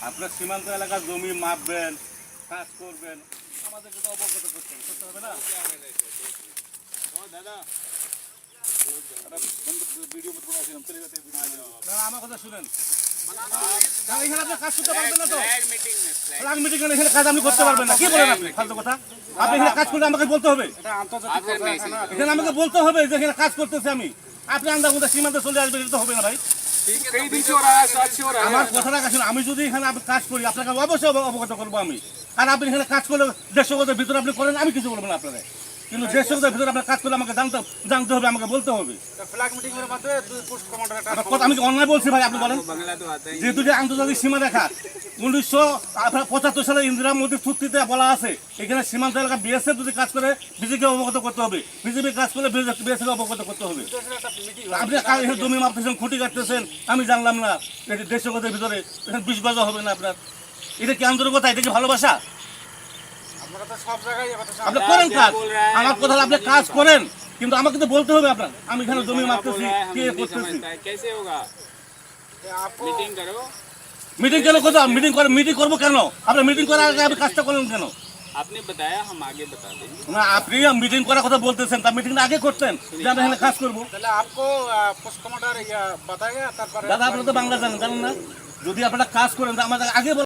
আপনার সীমান্ত এলাকার জমি মাপবেন, কাজ করবেন, আমাদেরকে তো অবগত করতে হবে না? আমার কথা শুনেন, এখানে আপনি কাজ করতে পারবেন না তো? ফ্ল্যাগ মিটিং এখানে কাজ আপনি করতে পারবেন না। কি বলেন আপনি ফালতু কথা? আপনি এখানে কাজ করলে আমাকে বলতে হবে, এখানে আমাকে বলতে হবে যে এখানে কাজ করতেছে আমি। আপনি আন্দাজ মধ্যে সীমান্তে চলে আসবেন, এটা তো হবে না ভাই। আমার কথাটা শুনুন, আমি যদি এখানে কাজ করি আপনাকে অবশ্যই অবগত করবো আমি। আর আপনি এখানে কাজ করলে দেড়শোগতের ভিতরে আপনি করেন, আমি কিছু বলবো না আপনারা। কিন্তু দেড়শোগতের ভিতরে আপনার কাজ করলে আমাকে জানতে হবে, আমাকে বলতে হবে। আমি কি অন্যায় বলছি ভাই? আপনি বলেন, যেহেতু যে আন্তর্জাতিক সীমা রেখা 1975 সালে ইন্দিরা মোদী চুক্তিতে বলা আছে, এখানে সীমান্ত এলাকা বিএসএফ যদি কাজ করে বিজেপিকে অবগত করতে হবে, বিজেপি কাজ করলে বিএসএফ অবগত করতে হবে। আপনি এখানে জমি মাপতেছেন, খুঁটি কাটতেছেন, আমি জানলাম না। দেড়শোগতের ভিতরে এখানে 20 গজ হবে না আপনার। এটা কি আন্তরিকতা? এটা কি ভালোবাসা? আপনি করেন কাজ, আমার কথা আপনি কাজ করেন, কিন্তু আমাকে তো বলতে হবে আপনার আমি এখানে জমি মাপতেছি, কে করতেছি। মিটিং কেন করতে? মিটিং করবো কেন? আপনি মিটিং করার আগে আপনি কাজটা করলেন কেন? आपने बताया हम आगे बता देंगे না, আপনি মিটিং করার কথা বলতেছেন, তা মিটিংটা আগে করতেন যে আমরা এখানে কাজ করবো। দাদা আপনি তো বাংলা জানেন না? যদি আপনারা কাজ করেন তা আমাদের আগে